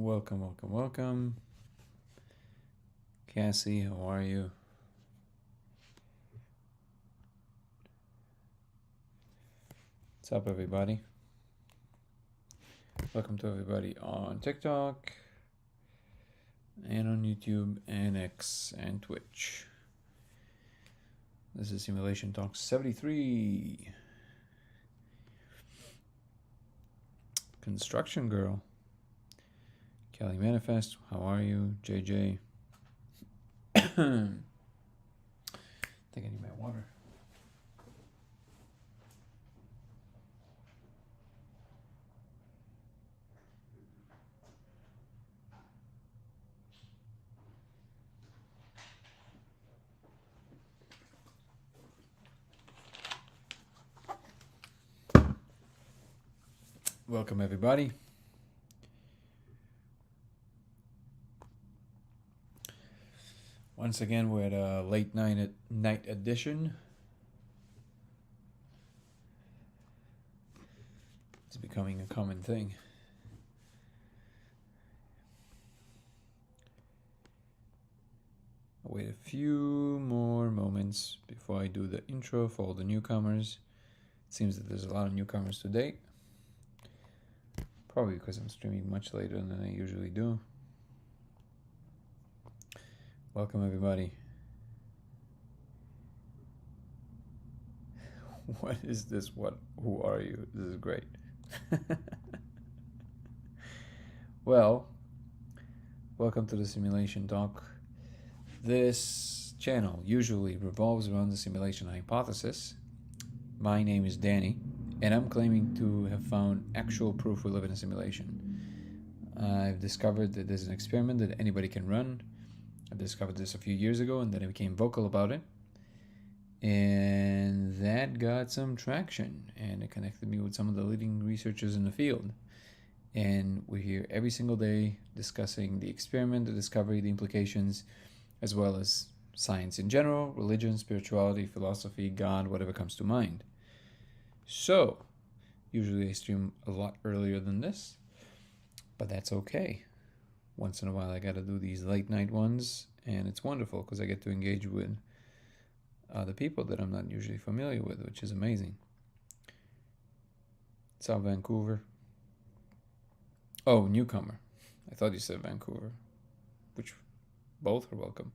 Welcome. Cassie, how are you? What's up, everybody? Welcome to everybody on TikTok and on YouTube and X and Twitch. This is Simulation Talk 73. Construction Girl. Kelly Manifest, how are you? JJ. I think I need my water. Welcome, everybody. Once again, we're at a late night edition. It's becoming a common thing. I'll wait a few more moments before I do the intro for all the newcomers. It seems that there's a lot of newcomers today. Probably because I'm streaming much later than I usually do. Welcome, everybody. What is this? Who are you? This is great. Well, welcome to the Simulation Talk. This channel usually revolves around the simulation hypothesis. My name is Danny, and I'm claiming to have found actual proof we live in a simulation. I've discovered that there's an experiment that anybody can run. I discovered this a few years ago, and then I became vocal about it. And that got some traction, and it connected me with some of the leading researchers in the field. And we're here every single day discussing the experiment, the discovery, the implications, as well as science in general, religion, spirituality, philosophy, God, whatever comes to mind. So, usually I stream a lot earlier than this, but that's okay. Once in a while I gotta do these late night ones, and it's wonderful because I get to engage with the people that I'm not usually familiar with, which is amazing. South Vancouver. Oh, newcomer. I thought you said Vancouver. Which, both are welcome.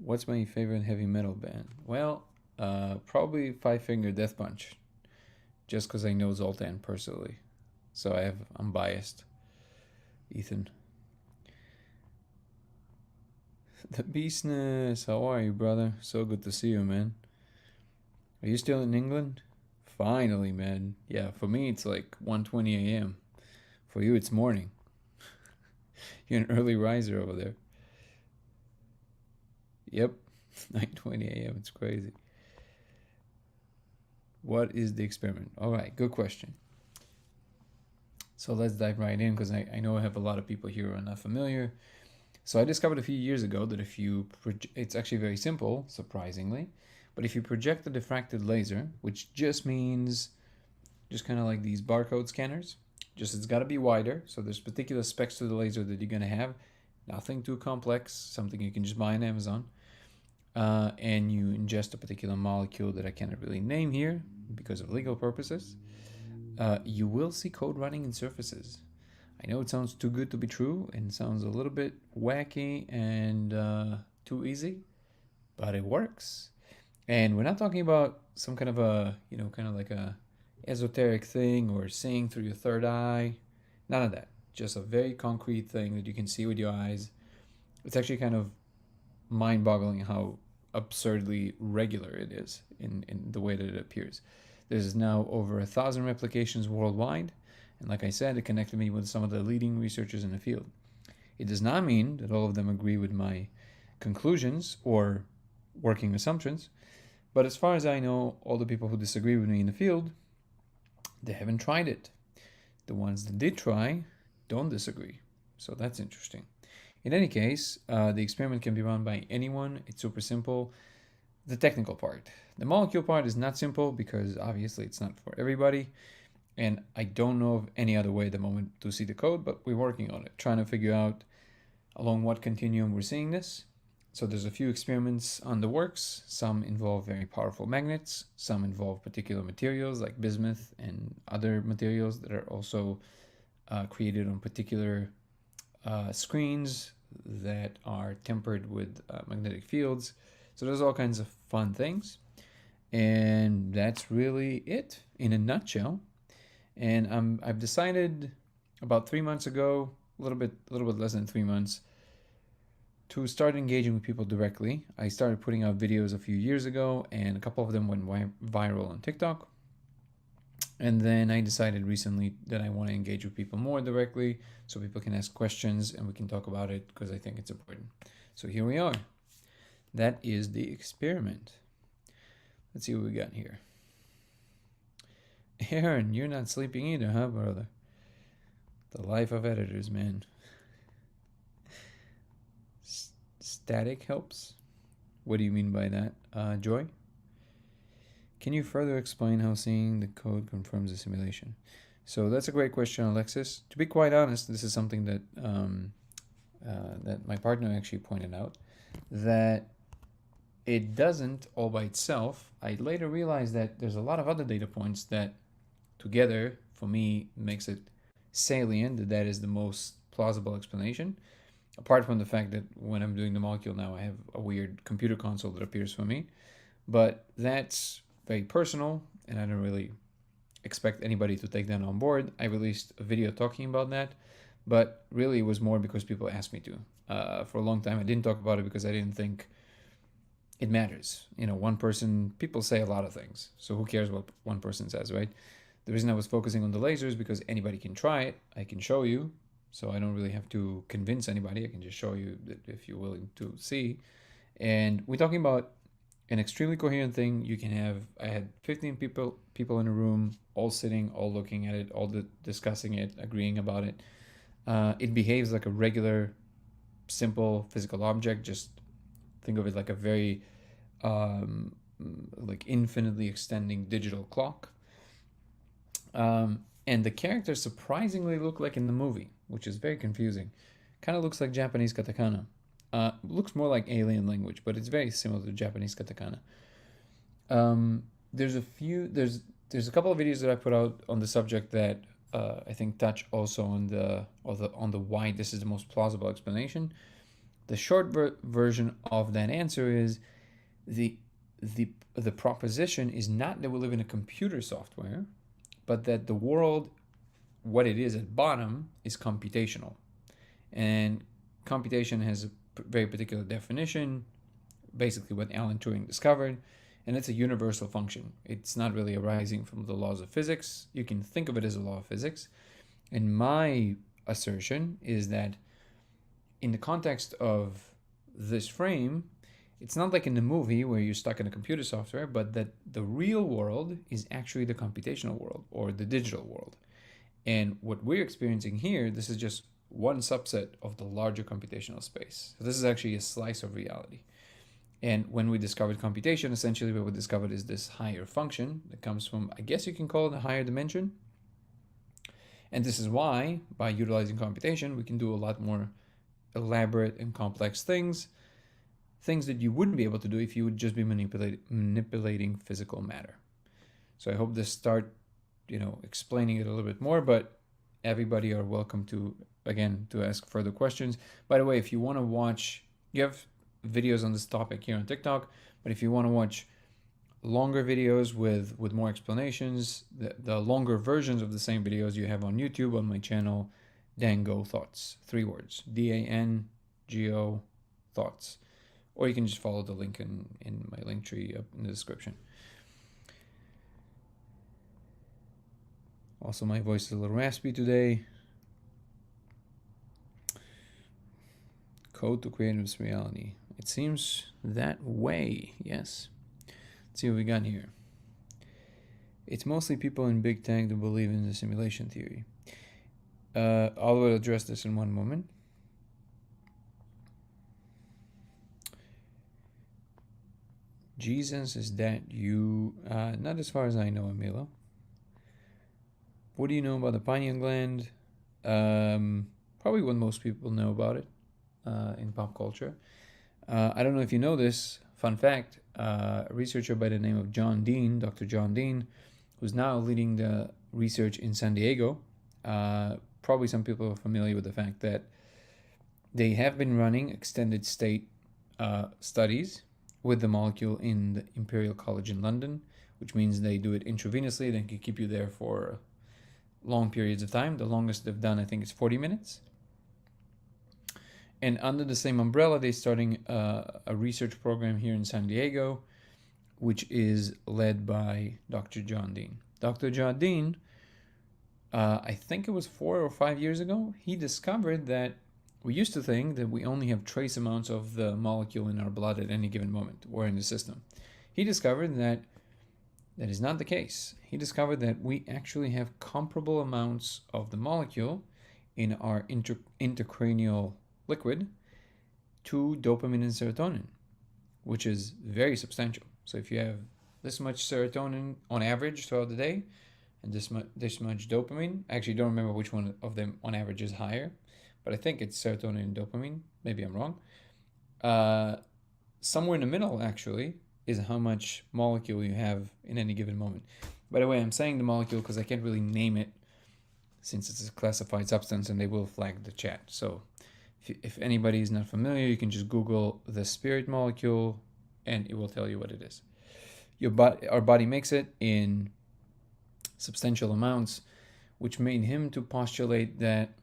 What's my favorite heavy metal band? Well, probably Five Finger Death Punch. Just because I know Zoltan personally. So I'm biased. Ethan. The Beastness, how are you, brother? So good to see you, man. Are you still in England? Finally, man. Yeah, for me it's like 1:20 a.m. For you it's morning. You're an early riser over there. Yep, 9:20 a.m. It's crazy. What is the experiment? All right, good question. So let's dive right in because I know I have a lot of people here who are not familiar. So I discovered a few years ago that it's actually very simple, surprisingly, but if you project a diffracted laser, which just means just kind of like these barcode scanners, just it's got to be wider, so there's particular specs to the laser that you're going to have, nothing too complex, something you can just buy on Amazon, and you ingest a particular molecule that I cannot really name here because of legal purposes, you will see code running in surfaces. I know it sounds too good to be true and sounds a little bit wacky and too easy, but it works. And we're not talking about some kind of a, kind of like a esoteric thing or seeing through your third eye. None of that. Just a very concrete thing that you can see with your eyes. It's actually kind of mind-boggling how absurdly regular it is in the way that it appears. There's now over 1,000 replications worldwide. And like I said, it connected me with some of the leading researchers in the field. It does not mean that all of them agree with my conclusions or working assumptions, but as far as I know, all the people who disagree with me in the field, they haven't tried it. The ones that did try don't disagree. So that's interesting. In any case, the experiment can be run by anyone. It's super simple. The technical part. The molecule part is not simple because obviously it's not for everybody. And I don't know of any other way at the moment to see the code, but we're working on it, trying to figure out along what continuum we're seeing this. So there's a few experiments on the works. Some involve very powerful magnets. Some involve particular materials like bismuth and other materials that are also created on particular screens that are tempered with magnetic fields. So there's all kinds of fun things. And that's really it in a nutshell. And I've decided about 3 months ago, a little bit less than 3 months, to start engaging with people directly. I started putting out videos a few years ago, and a couple of them went viral on TikTok. And then I decided recently that I want to engage with people more directly so people can ask questions and we can talk about it because I think it's important. So here we are. That is the experiment. Let's see what we got here. Aaron, you're not sleeping either, huh, brother? The life of editors, man. Static helps? What do you mean by that? Joy? Can you further explain how seeing the code confirms the simulation? So that's a great question, Alexis. To be quite honest, this is something that that my partner actually pointed out, that it doesn't all by itself. I later realized that there's a lot of other data points that together, for me, makes it salient that is the most plausible explanation. Apart from the fact that when I'm doing the molecule now, I have a weird computer console that appears for me. But that's very personal, and I don't really expect anybody to take that on board. I released a video talking about that, but really it was more because people asked me to. For a long time, I didn't talk about it because I didn't think it matters. You know, one person, people say a lot of things, so who cares what one person says, right? The reason I was focusing on the lasers because anybody can try it. I can show you, so I don't really have to convince anybody. I can just show you that if you're willing to see. And we're talking about an extremely coherent thing. You can have, I had 15 people in a room, all sitting, all looking at it, all discussing it, agreeing about it. It behaves like a regular, simple physical object. Just think of it like a very like infinitely extending digital clock. And the characters surprisingly look like in the movie, which is very confusing. Kind of looks like Japanese katakana. Looks more like alien language, but it's very similar to Japanese katakana. There's a couple of videos that I put out on the subject that I think touch also on the why this is the most plausible explanation. The short version of that answer is the proposition is not that we live in a computer software, but that the world, what it is at bottom, is computational. And computation has a very particular definition, basically what Alan Turing discovered, and it's a universal function. It's not really arising from the laws of physics. You can think of it as a law of physics. And my assertion is that in the context of this frame, it's not like in the movie where you're stuck in a computer software, but that the real world is actually the computational world or the digital world. And what we're experiencing here, this is just one subset of the larger computational space. So this is actually a slice of reality. And when we discovered computation, essentially what we discovered is this higher function that comes from, I guess you can call it a higher dimension. And this is why, by utilizing computation, we can do a lot more elaborate and complex things that you wouldn't be able to do if you would just be manipulating physical matter. So I hope this start, explaining it a little bit more, but everybody are welcome to, again, to ask further questions. By the way, if you want to watch, you have videos on this topic here on TikTok, but if you want to watch longer videos with more explanations, the longer versions of the same videos you have on YouTube on my channel, Dango Thoughts, 3 words, DANGO Thoughts. Or you can just follow the link in my link tree up in the description. Also, my voice is a little raspy today. Code to create this reality. It seems that way, yes. Let's see what we got here. It's mostly people in big tech that believe in the simulation theory. I will address this in one moment. Jesus, is that you? Not as far as I know, Emilo. What do you know about the pineal gland? Probably what most people know about it in pop culture. I don't know if you know this. Fun fact: a researcher by the name of John Dean, Dr. John Dean, who's now leading the research in San Diego. Probably some people are familiar with the fact that they have been running extended state studies with the molecule in the Imperial College in London, which means they do it intravenously. They can keep you there for long periods of time. The longest they've done, I think, is 40 minutes. And under the same umbrella, they're starting a research program here in San Diego, which is led by Dr. John Dean. Dr. John Dean, I think it was 4 or 5 years ago, he discovered that we used to think that we only have trace amounts of the molecule in our blood at any given moment or in the system. He discovered that that is not the case. He discovered that we actually have comparable amounts of the molecule in our intracranial liquid to dopamine and serotonin, which is very substantial. So if you have this much serotonin on average throughout the day and this much dopamine, I actually don't remember which one of them on average is higher, but I think it's serotonin and dopamine. Maybe I'm wrong. Somewhere in the middle, actually, is how much molecule you have in any given moment. By the way, I'm saying the molecule because I can't really name it since it's a classified substance and they will flag the chat. So if anybody is not familiar, you can just Google the spirit molecule and it will tell you what it is. Our body makes it in substantial amounts, which made him to postulate that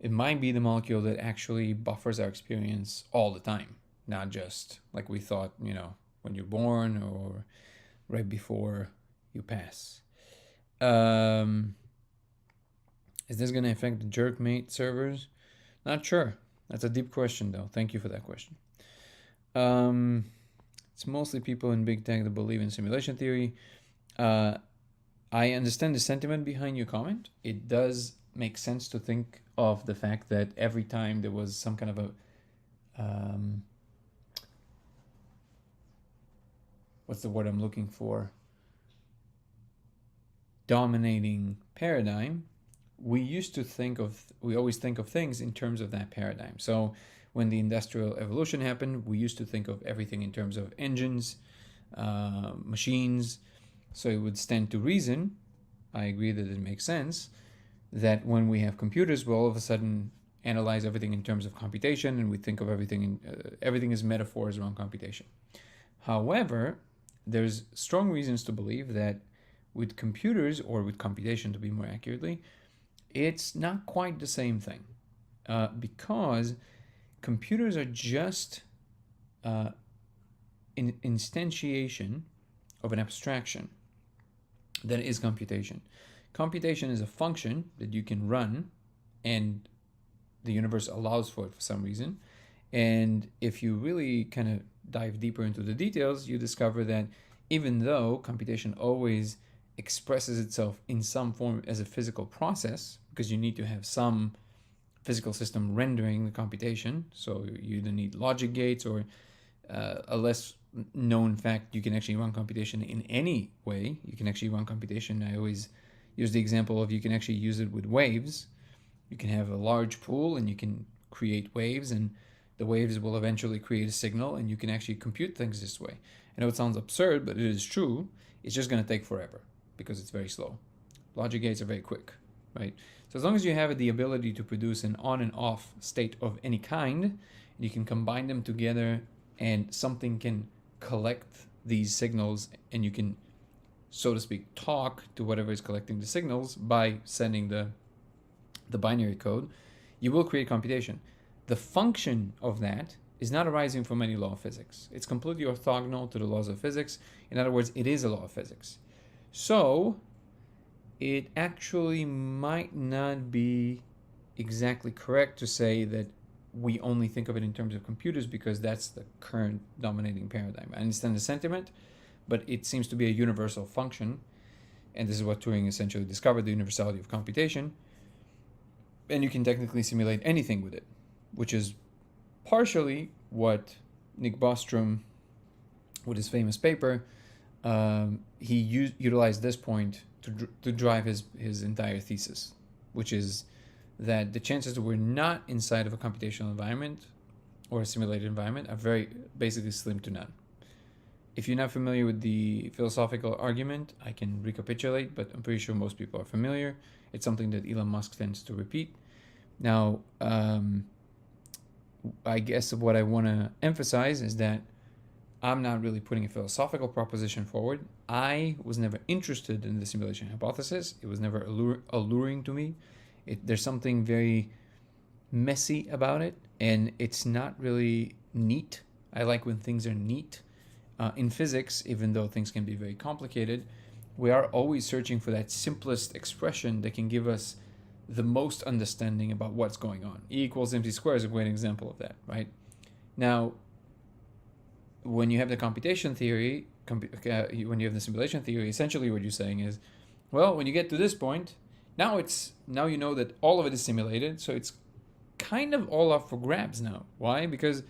it might be the molecule that actually buffers our experience all the time, not just like we thought, when you're born or right before you pass. Is this going to affect the Jerkmate servers? Not sure. That's a deep question, though. Thank you for that question. It's mostly people in big tech that believe in simulation theory. I understand the sentiment behind your comment. It does make sense to think of the fact that every time there was some kind of a what's the word I'm looking for? Dominating paradigm. We always think of things in terms of that paradigm. So when the Industrial Revolution happened, we used to think of everything in terms of engines, machines. So it would stand to reason, I agree that it makes sense, that when we have computers, we'll all of a sudden analyze everything in terms of computation, and we think of everything as metaphors around computation. However, there's strong reasons to believe that with computers, or with computation to be more accurately, it's not quite the same thing, because computers are just an instantiation of an abstraction that is computation. Computation is a function that you can run, and the universe allows for it for some reason. And if you really kind of dive deeper into the details, you discover that even though computation always expresses itself in some form as a physical process, because you need to have some physical system rendering the computation, so you either need logic gates or a less known fact, you can actually run computation in any way. You can actually run computation. I always use the example of you can actually use it with waves. You can have a large pool and you can create waves, and the waves will eventually create a signal, and you can actually compute things this way. I know it sounds absurd, but it is true. It's just going to take forever because it's very slow. Logic gates are very quick, right? So as long as you have the ability to produce an on and off state of any kind, you can combine them together and something can collect these signals, and you can, so to speak, talk to whatever is collecting the signals by sending the binary code, you will create computation. The function of that is not arising from any law of physics. It's completely orthogonal to the laws of physics. In other words, it is a law of physics. So it actually might not be exactly correct to say that we only think of it in terms of computers, because that's the current dominating paradigm. I understand the sentiment, but it seems to be a universal function, and this is what Turing essentially discovered, the universality of computation. And you can technically simulate anything with it, which is partially what Nick Bostrom, with his famous paper, he utilized this point to drive his entire thesis, which is that the chances that we're not inside of a computational environment or a simulated environment are very basically slim to none. If you're not familiar with the philosophical argument, I can recapitulate, but I'm pretty sure most people are familiar. It's something that Elon Musk tends to repeat. Now, I guess what I want to emphasize is that I'm not really putting a philosophical proposition forward. I was never interested in the simulation hypothesis. It was never alluring to me. There's something very messy about it, and it's not really neat. I like when things are neat. In physics, even though things can be very complicated, we are always searching for that simplest expression that can give us the most understanding about what's going on. E equals mc squared is a great example of that, right? Now, when you have the computation theory, when you have the simulation theory, essentially what you're saying is, well, when you get to this point, now you know that all of it is simulated, so it's kind of all up for grabs now. Why? Because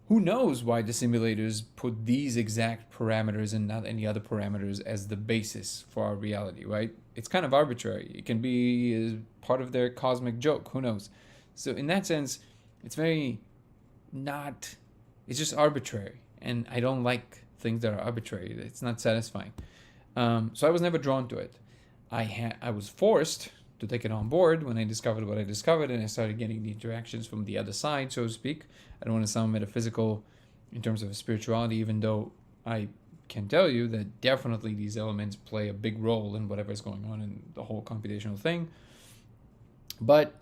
who knows why the simulators put these exact parameters and not any other parameters as the basis for our reality, right? It's kind of arbitrary. It can be part of their cosmic joke. Who knows? So in that sense, it's very not, it's just arbitrary. And I don't like things that are arbitrary. It's not satisfying. So I was never drawn to it. I was forced to take it on board when I discovered what I discovered, and I started getting the interactions from the other side, so to speak. I don't want to sound metaphysical in terms of spirituality, even though I can tell you that definitely these elements play a big role in whatever is going on in the whole computational thing. But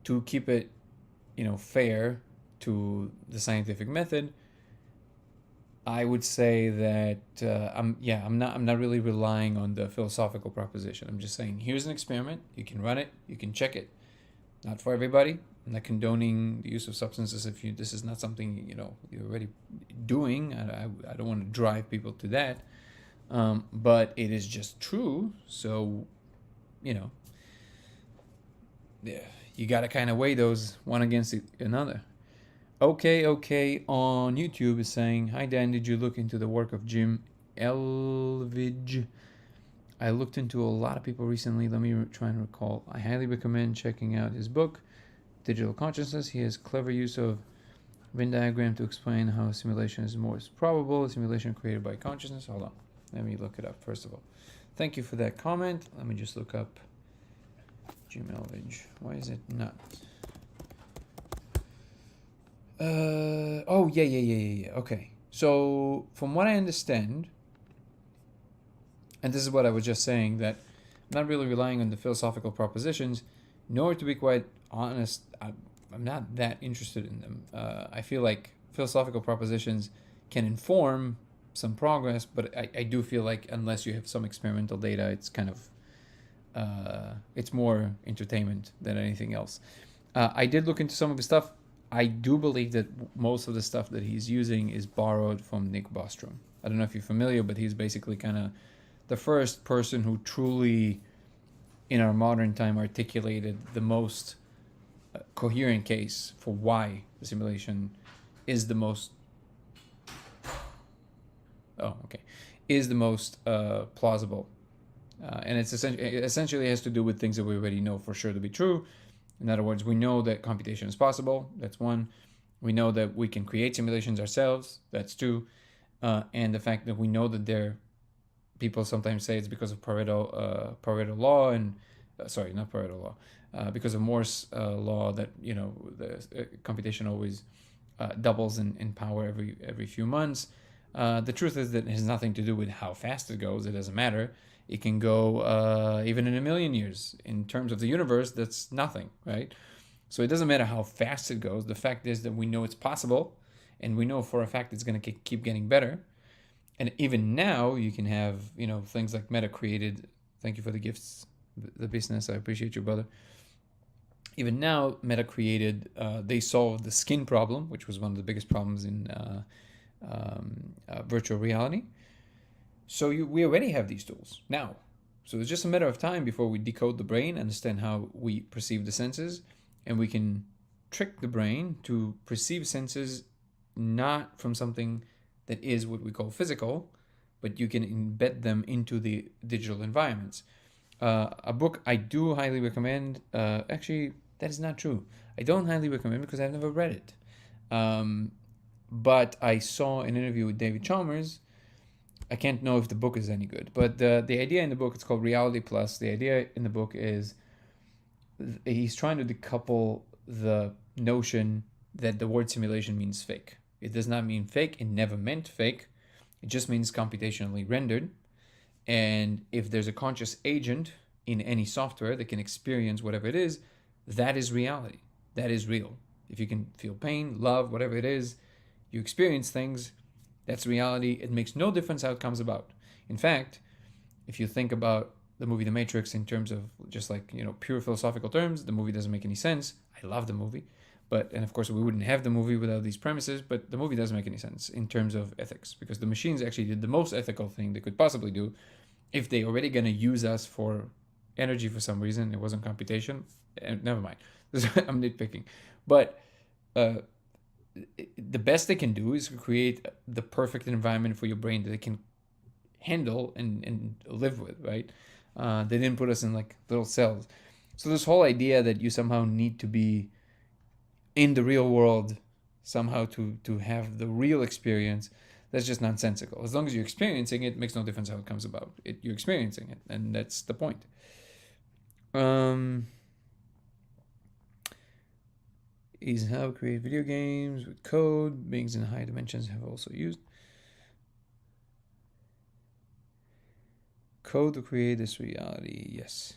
to keep it, fair to the scientific method, I would say that I'm not really relying on the philosophical proposition. I'm just saying, here's an experiment. You can run it. You can check it. Not for everybody. I'm not condoning the use of substances if this is not something you're already doing. I don't want to drive people to that. But it is just true. So, yeah, you got to kind of weigh those one against another. Okay on YouTube is saying, hi Dan, did you look into the work of Jim Elvidge? I looked into a lot of people recently. Let me try and recall. I highly recommend checking out his book, Digital Consciousness. He has clever use of Venn diagram to explain how a simulation is most probable, a simulation created by consciousness. Hold on. Let me look it up first of all. Thank you for that comment. Let me just look up Jim Elvidge. Why is it not? Yeah. Okay. So, from what I understand, and this is what I was just saying, that I'm not really relying on the philosophical propositions, nor, to be quite honest, I'm not that interested in them. I feel like philosophical propositions can inform some progress, but I do feel like unless you have some experimental data, it's kind of, it's more entertainment than anything else. I did look into some of his stuff. I do believe that most of the stuff that he's using is borrowed from Nick Bostrom. I don't know if you're familiar, but he's basically kind of the first person who truly, in our modern time, articulated the most coherent case for why the simulation is the most plausible. And it essentially has to do with things that we already know for sure to be true. In other words, we know that computation is possible. That's one. We know that we can create simulations ourselves. That's two. And the fact that we know that people sometimes say it's because of Pareto law and not Pareto law, because of Moore's law that the computation always doubles in power every few months. The truth is that it has nothing to do with how fast it goes. It doesn't matter. It can go even in a million years. In terms of the universe, that's nothing, right? So it doesn't matter how fast it goes. The fact is that we know it's possible, and we know for a fact it's going to keep getting better. And even now, you can have things like Meta created. Thank you for the gifts, the business. I appreciate you, brother. Even now, Meta created. They solved the skin problem, which was one of the biggest problems in virtual reality. So we already have these tools now. So it's just a matter of time before we decode the brain, understand how we perceive the senses, and we can trick the brain to perceive senses not from something that is what we call physical, but you can embed them into the digital environments. A book I do highly recommend, actually, that is not true. I don't highly recommend because I've never read it. Um, but I saw an interview with David Chalmers. I can't know if the book is any good, but the idea in the book, it's called Reality Plus. The idea in the book is he's trying to decouple the notion that the word simulation means fake. It does not mean fake. It never meant fake. It just means computationally rendered. And if there's a conscious agent in any software that can experience whatever it is, that is reality. That is real. If you can feel pain, love, whatever it is, you experience things, that's reality. It makes no difference how it comes about. In fact, if you think about the movie The Matrix in terms of just like, pure philosophical terms, the movie doesn't make any sense. I love the movie. And of course, we wouldn't have the movie without these premises, but the movie doesn't make any sense in terms of ethics because the machines actually did the most ethical thing they could possibly do. If they already going to use us for energy for some reason, it wasn't computation. Never mind. I'm nitpicking. But the best they can do is create the perfect environment for your brain that it can handle and live with, right? They didn't put us in like little cells. So this whole idea that you somehow need to be in the real world somehow to have the real experience, that's just nonsensical. As long as you're experiencing it, makes no difference how it comes about. You're experiencing it, and that's the point. Is how create video games with code. Beings in high dimensions have also used code to create this reality. Yes.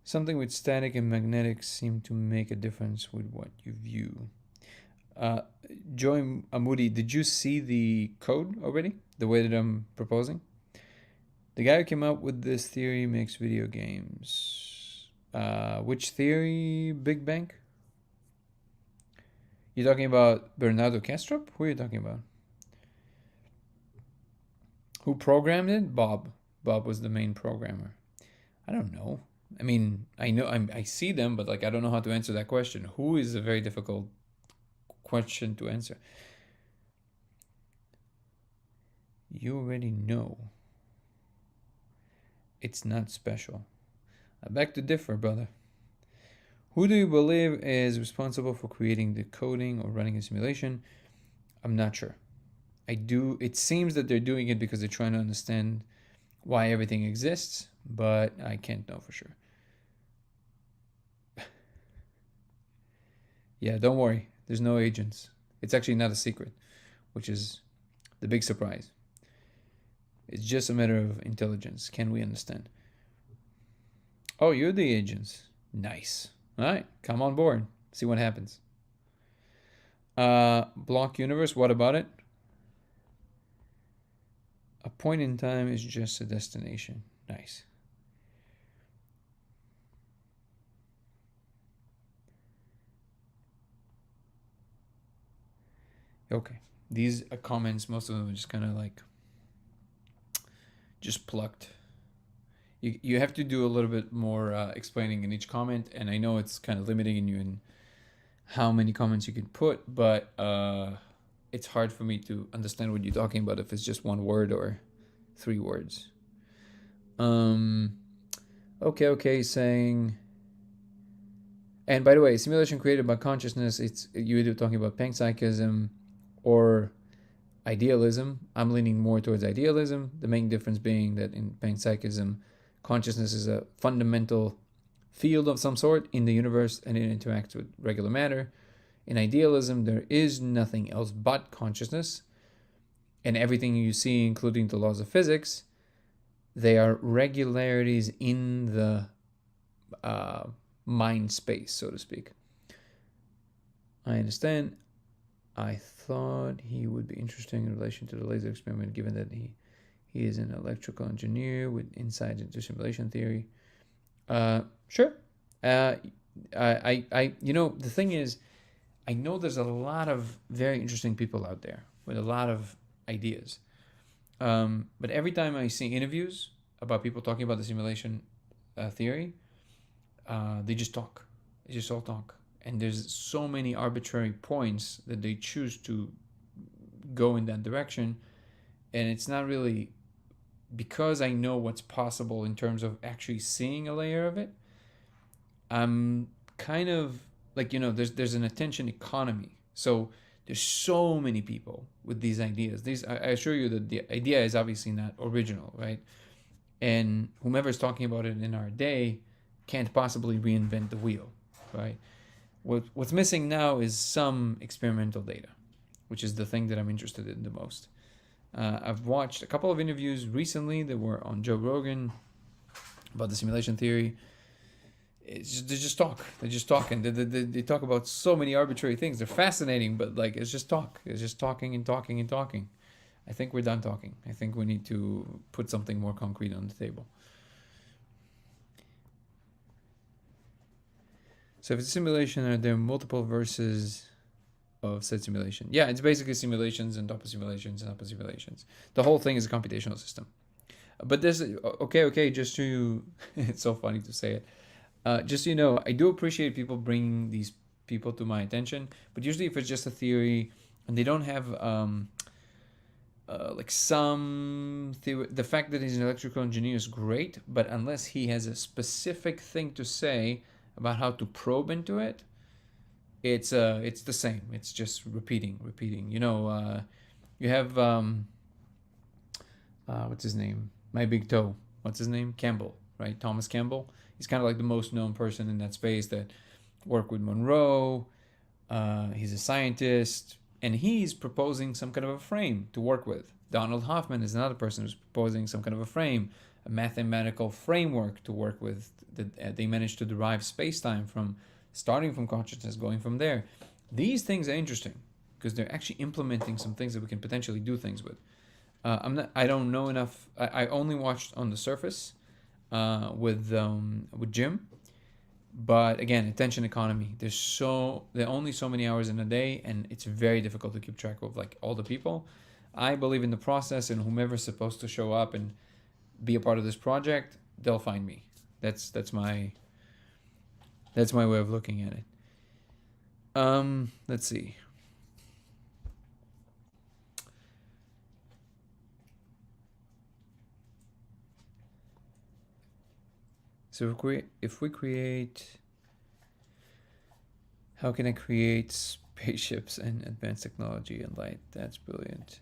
Something with static and magnetic seem to make a difference with what you view. Joy Amudi, did you see the code already? The way that I'm proposing? The guy who came up with this theory makes video games. Which theory, Big Bang? You're talking about Bernardo Kastrup? Who are you talking about? Who programmed it? Bob. Bob was the main programmer. I don't know. I mean, I know I see them, but like I don't know how to answer that question. Who is a very difficult question to answer. You already know. It's not special. I beg to differ, brother. Who do you believe is responsible for creating the coding or running a simulation? I'm not sure. It seems that they're doing it because they're trying to understand why everything exists, but I can't know for sure. Yeah, don't worry. There's no agents. It's actually not a secret, which is the big surprise. It's just a matter of intelligence. Can we understand? Oh, you're the agents. Nice. All right, come on board. See what happens. Block universe, what about it? A point in time is just a destination. Nice. Okay. These comments, most of them are just kind of like just plucked. You have to do a little bit more explaining in each comment, and I know it's kind of limiting you in how many comments you can put, but it's hard for me to understand what you're talking about if it's just one word or 3 words. Okay, saying. And by the way, simulation created by consciousness, it's you're either talking about panpsychism or idealism. I'm leaning more towards idealism. The main difference being that in panpsychism, consciousness is a fundamental field of some sort in the universe and it interacts with regular matter. In idealism, there is nothing else but consciousness, and everything you see, including the laws of physics, they are regularities in the mind space, so to speak. I understand. I thought he would be interesting in relation to the laser experiment, given that he is an electrical engineer with insights into simulation theory. Sure. The thing is, I know there's a lot of very interesting people out there with a lot of ideas. But every time I see interviews about people talking about the simulation theory, they just talk. They just all talk. and there's so many arbitrary points that they choose to go in that direction, and it's not really because I know what's possible in terms of actually seeing a layer of it. I'm kind of like, there's an attention economy. So there's so many people with these ideas. I assure you that the idea is obviously not original, right? And whomever's talking about it in our day can't possibly reinvent the wheel, right? What's missing now is some experimental data, which is the thing that I'm interested in the most. I've watched a couple of interviews recently that were on Joe Rogan about the simulation theory. They just talk. They just talk, and they talk about so many arbitrary things. They're fascinating, but like it's just talk. It's just talking and talking and talking. I think we're done talking. I think we need to put something more concrete on the table. So if it's a simulation, are there multiple verses of said simulation? Yeah, it's basically simulations and top of simulations and upper simulations. The whole thing is a computational system. But there's okay. Just to it's so funny to say it. Just so you know, I do appreciate people bringing these people to my attention, but usually if it's just a theory and they don't have like some theory, the fact that he's an electrical engineer is great, but unless he has a specific thing to say about how to probe into it, it's the same. It's just repeating. You have what's his name? My Big Toe. What's his name? Campbell, right? Thomas Campbell. He's kind of like the most known person in that space that worked with Monroe. He's a scientist, and he's proposing some kind of a frame to work with. Donald Hoffman is another person who's proposing some kind of a frame, a mathematical framework to work with. They managed to derive space-time from starting from consciousness, going from there. These things are interesting because they're actually implementing some things that we can potentially do things with. I don't know enough. I only watched on the surface. With Jim, but again, attention economy. There are only so many hours in a day, and it's very difficult to keep track of like all the people. I believe in the process, and whomever's supposed to show up and be a part of this project, they'll find me. That's my way of looking at it. Let's see. So if we create, how can I create spaceships and advanced technology and light? That's brilliant.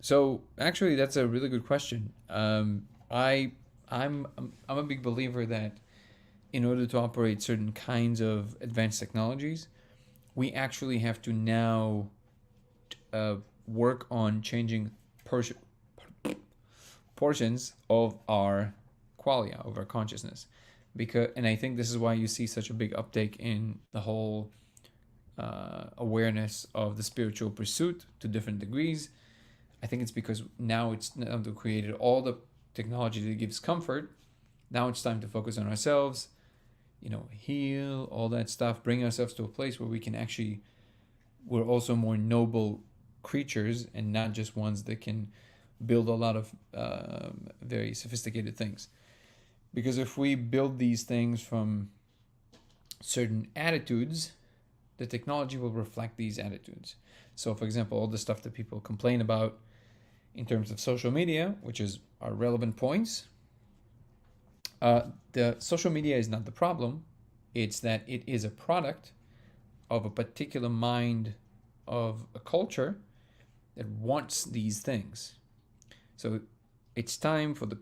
So actually, that's a really good question. I'm a big believer that in order to operate certain kinds of advanced technologies, we actually have to now work on changing portions of our qualia, of our consciousness, and I think this is why you see such a big uptake in the whole awareness of the spiritual pursuit to different degrees. I think it's because now we've created all the technology that gives comfort. Now it's time to focus on ourselves, heal, all that stuff, bring ourselves to a place where we're also more noble creatures and not just ones that can build a lot of very sophisticated things. Because if we build these things from certain attitudes, the technology will reflect these attitudes. So, for example, all the stuff that people complain about in terms of social media, which is our relevant points, the social media is not the problem. It's that it is a product of a particular mind of a culture that wants these things. So it's time for the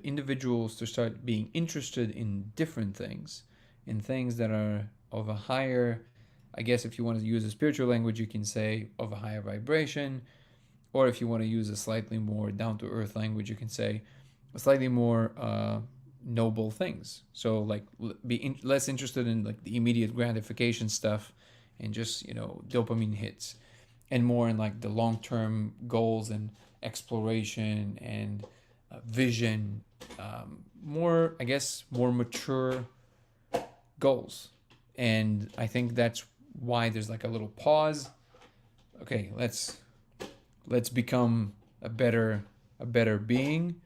individuals to start being interested in different things, in things that are of a higher, I guess if you want to use a spiritual language, you can say of a higher vibration, or if you want to use a slightly more down-to-earth language, you can say a slightly more noble things. So like be less interested in like the immediate gratification stuff and just dopamine hits, and more in like the long-term goals and exploration and vision, more mature goals. And I think that's why there's like a little pause. Okay, let's become a better being,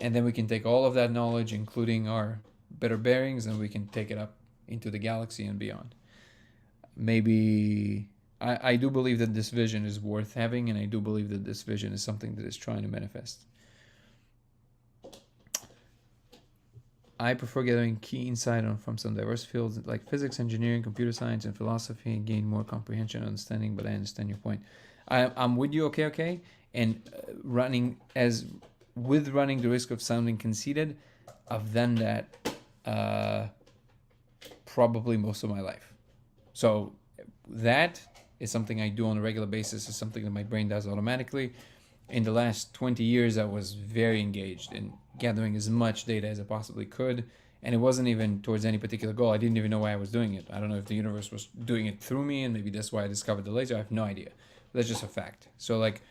and then we can take all of that knowledge, including our better bearings, and we can take it up into the galaxy and beyond. Maybe I do believe that this vision is worth having, and I do believe that this vision is something that is trying to manifest. I prefer gathering key insight from some diverse fields like physics, engineering, computer science, and philosophy, and gain more comprehension and understanding. But I understand your point. I'm with you, okay, and running the risk of sounding conceited, I've done that probably most of my life. So that is something I do on a regular basis. It's something that my brain does automatically. In the last 20 years, I was very engaged in gathering as much data as I possibly could. And it wasn't even towards any particular goal. I didn't even know why I was doing it. I don't know if the universe was doing it through me, and maybe that's why I discovered the laser. I have no idea. That's just a fact. So like,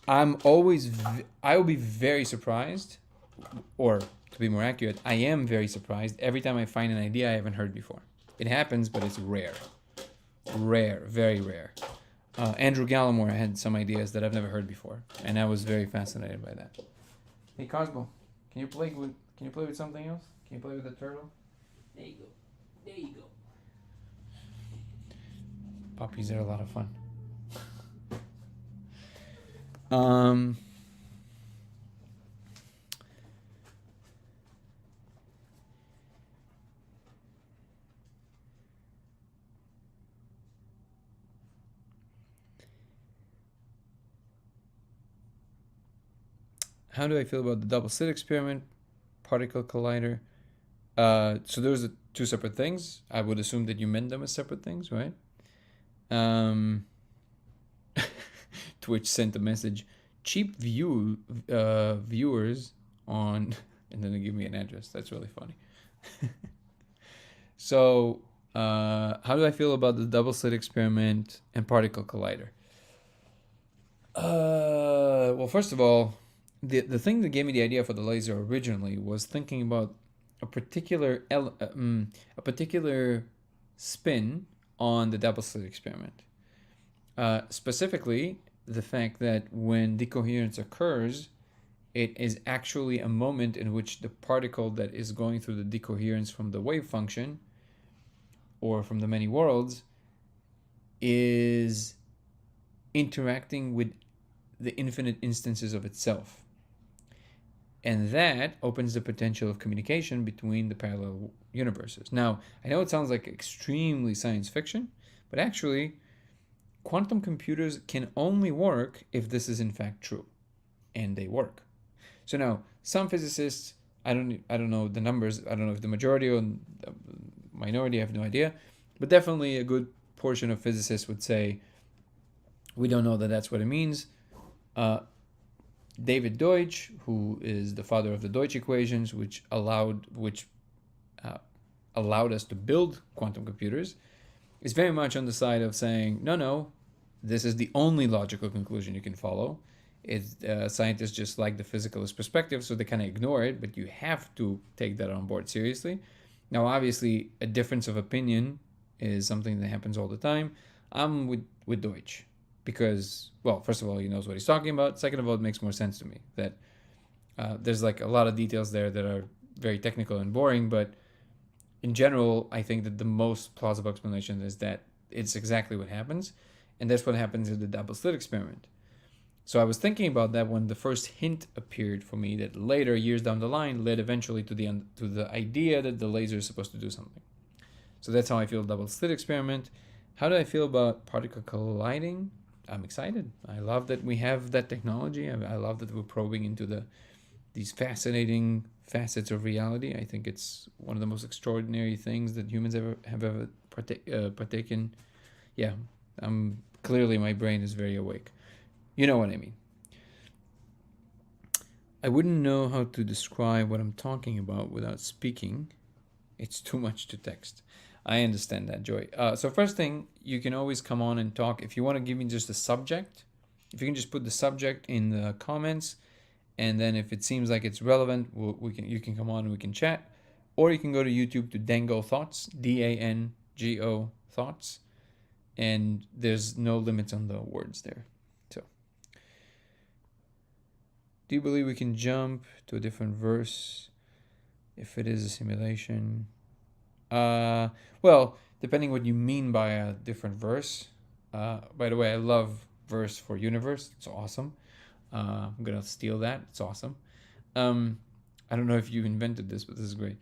I will be very surprised, or to be more accurate, I am very surprised every time I find an idea I haven't heard before. It happens, but it's rare. Rare, very rare. Andrew Gallimore had some ideas that I've never heard before, and I was very fascinated by that. Hey Cosmo, can you play with something else? Can you play with the turtle? There you go. There you go. Puppies are a lot of fun. How do I feel about the double slit experiment, particle collider? So those are two separate things. I would assume that you meant them as separate things, right? Twitch sent a message. Cheap viewers on, and then they give me an address. That's really funny. So, how do I feel about the double slit experiment and particle collider? Well, first of all, the thing that gave me the idea for the laser originally was thinking about a particular spin on the double slit experiment. Specifically, the fact that when decoherence occurs, it is actually a moment in which the particle that is going through the decoherence from the wave function or from the many worlds is interacting with the infinite instances of itself. And that opens the potential of communication between the parallel universes. Now, I know it sounds like extremely science fiction, but actually, quantum computers can only work if this is in fact true. And they work. So now, some physicists, I don't know the numbers, I don't know if the majority or the minority, I have no idea, but definitely a good portion of physicists would say, we don't know that that's what it means. David Deutsch, who is the father of the Deutsch equations, which allowed us to build quantum computers, is very much on the side of saying, no, this is the only logical conclusion you can follow. Scientists just like the physicalist perspective, so they kind of ignore it, but you have to take that on board seriously. Now, obviously, a difference of opinion is something that happens all the time. I'm with Deutsch. Because, well, first of all, he knows what he's talking about. Second of all, it makes more sense to me that there's like a lot of details there that are very technical and boring. But in general, I think that the most plausible explanation is that it's exactly what happens. And that's what happens in the double slit experiment. So I was thinking about that when the first hint appeared for me that later, years down the line, led eventually to the idea that the laser is supposed to do something. So that's how I feel double slit experiment. How do I feel about particle colliding? I'm excited. I love that we have that technology. I love that we're probing into these fascinating facets of reality. I think it's one of the most extraordinary things that humans have ever partaken. Yeah, clearly my brain is very awake. You know what I mean. I wouldn't know how to describe what I'm talking about without speaking. It's too much to text. I understand that, Joy. So first thing, you can always come on and talk. If you want to give me just a subject, if you can just put the subject in the comments, and then if it seems like it's relevant, you can come on and we can chat. Or you can go to YouTube to Dango Thoughts, DANGO Thoughts, and there's no limits on the words there. So, do you believe we can jump to a different verse If it is a simulation, well, depending what you mean by a different verse. By the way, I love verse for universe. It's awesome. I'm gonna steal that. It's awesome. Um, I don't know if you invented this, but this is great.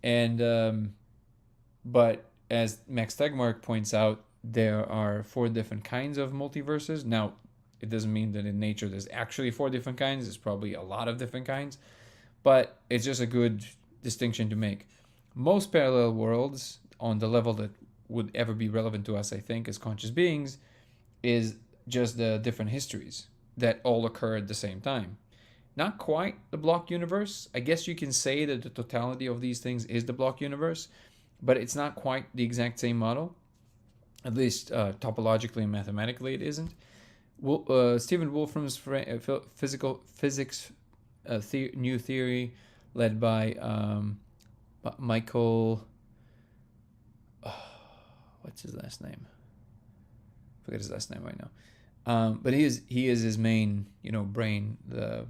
And but as Max Tegmark points out, there are four different kinds of multiverses. Now, it doesn't mean that in nature there's actually four different kinds. There's probably a lot of different kinds, but it's just a good distinction to make. Most parallel worlds, on the level that would ever be relevant to us, I think, as conscious beings, is just the different histories that all occur at the same time. Not quite the block universe. I guess you can say that the totality of these things is the block universe, but it's not quite the exact same model. At least topologically and mathematically, it isn't. Stephen Wolfram's physics new theory, led by Michael. What's his last name? Forget his last name right now. But he is his main brain, the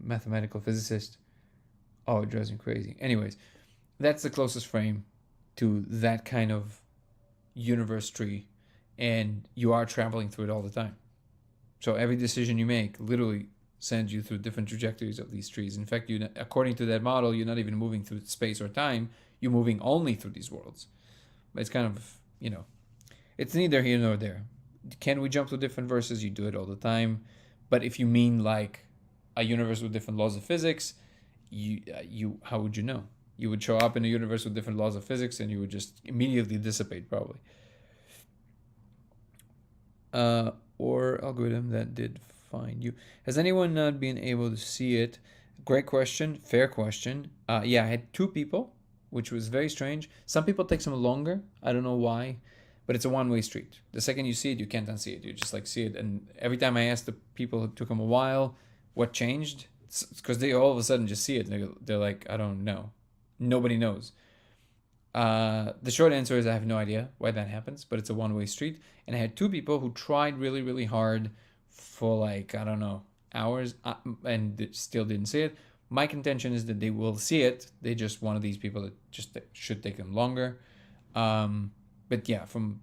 mathematical physicist. Oh, it drives me crazy. Anyways, that's the closest frame to that kind of universe tree, and you are traveling through it all the time. So every decision you make literally sends you through different trajectories of these trees. In fact, according to that model, you're not even moving through space or time. You're moving only through these worlds. But it's kind of, it's neither here nor there. Can we jump to different verses? You do it all the time. But if you mean like a universe with different laws of physics, you how would you know? You would show up in a universe with different laws of physics, and you would just immediately dissipate, probably. Or algorithm that did find you. Has anyone not been able to see it? Great question. Fair question. Yeah, I had two people, which was very strange. Some people take some longer. I don't know why, but it's a one-way street. The second you see it, you can't unsee it. You just like see it. And every time I asked the people who took them a while, what changed? It's because they all of a sudden just see it. They're like, I don't know. Nobody knows. The short answer is I have no idea why that happens, but it's a one-way street. And I had two people who tried really, really hard for like, I don't know, hours and still didn't see it. My contention is that they will see it. They just one of these people that just should take them longer. But yeah, from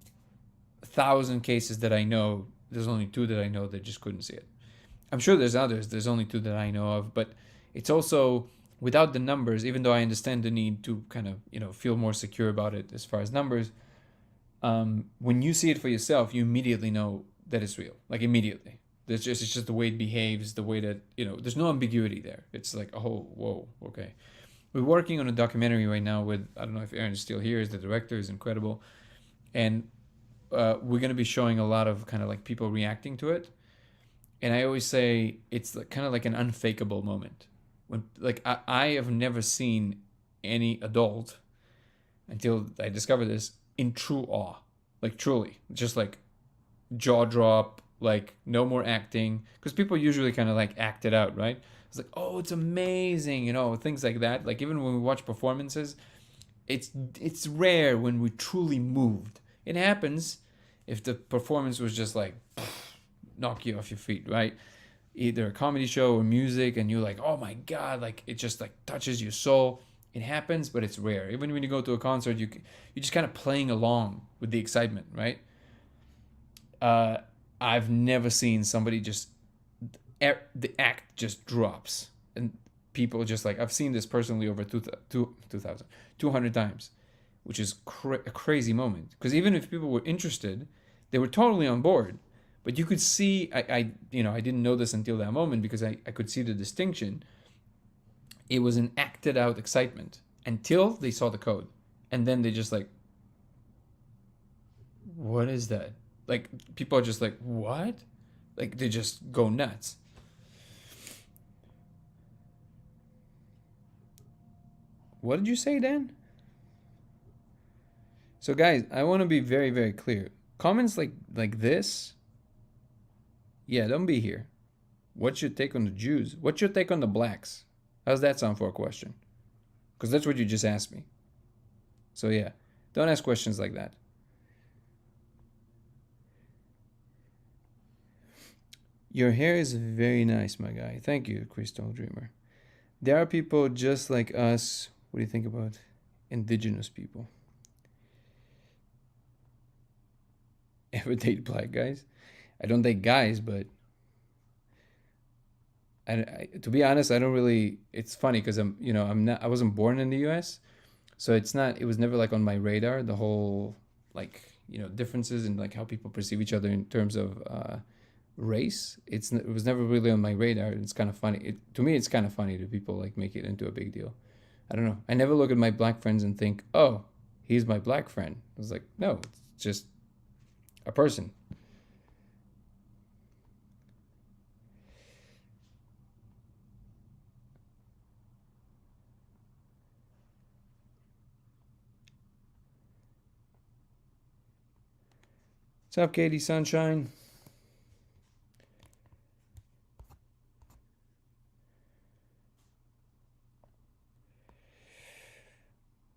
1,000 cases that I know, there's only two that I know that just couldn't see it. I'm sure there's others. There's only two that I know of, but it's also without the numbers, even though I understand the need to kind of, feel more secure about it as far as numbers, when you see it for yourself, you immediately know that it's real. Like immediately. It's just the way it behaves, the way that, there's no ambiguity there. It's like, oh, whoa, okay. We're working on a documentary right now with, I don't know if Aaron is still here, is the director, is incredible. And we're going to be showing a lot of kind of like people reacting to it. And I always say it's kind of like an unfakeable moment. When like I have never seen any adult until I discovered this in true awe, like truly, just like jaw drop, like no more acting, because people usually kind of like act it out, right? It's like, oh, it's amazing, things like that. Like even when we watch performances, it's rare when we truly moved. It happens if the performance was just like knock you off your feet, right? Either a comedy show or music, and you're like, oh my god, like it just like touches your soul. It happens, but it's rare. Even when you go to a concert, you're just kind of playing along with the excitement, right? I've never seen somebody just the act just drops, and people just like, I've seen this personally over 200 times, which is a crazy moment. Because even if people were interested, they were totally on board. But you could see, I didn't know this until that moment because I could see the distinction. It was an acted out excitement until they saw the code. And then they just like, what is that? Like, people are just like, what? Like, they just go nuts. What did you say, Dan? So, guys, I want to be very, very clear. Comments like this, yeah, don't be here. What's your take on the Jews? What's your take on the blacks? How's that sound for a question? Because that's what you just asked me. So, yeah, don't ask questions like that. Your hair is very nice, my guy. Thank you, Crystal Dreamer. There are people just like us. What do you think about indigenous people? Ever date black guys? I don't date guys, but to be honest, I don't really. It's funny because I'm not. I wasn't born in the U.S., so it's not. It was never like on my radar. The whole like differences in like how people perceive each other in terms of race. It was never really on my radar. It's kind of funny. To me, it's kind of funny that people like make it into a big deal. I don't know. I never look at my black friends and think, oh, he's my black friend. I was like, no, it's just a person. What's up, Katie Sunshine?